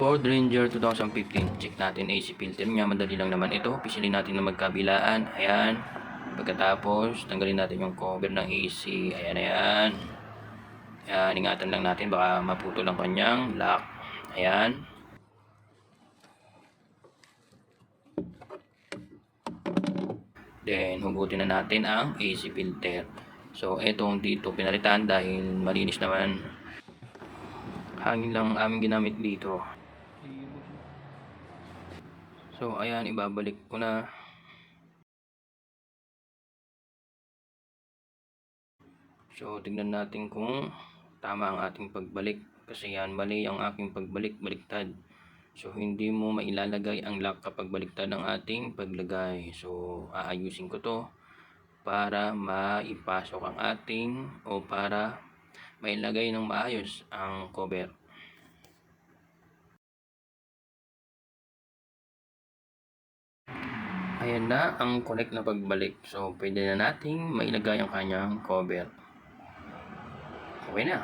Ford Ranger 2015. Check natin AC filter niya. Madali lang naman ito. Pisilin natin na magkabilaan. Ayan. Pagkatapos, tanggalin natin yung cover ng AC. Ayan, ayan. Ayan, ingatan lang natin. Baka maputol ang kanyang lock. Ayan. Then, hugutin na natin ang AC filter. So, etong dito pinalitan dahil malinis naman. Hangin lang aming ginamit dito. So, ayan, ibabalik ko na. So, tignan natin kung tama ang ating pagbalik. Kasi yan, mali ang aking pagbalik-baliktad. So, hindi mo mailalagay ang lock kapag baliktad ang ating paglagay. So, aayusin ko to para maipasok ang ating o para mailagay ng maayos ang cover. Ayan na ang connect na pagbalik. So, pwede na nating mailagay ang kanyang cover. Okay na.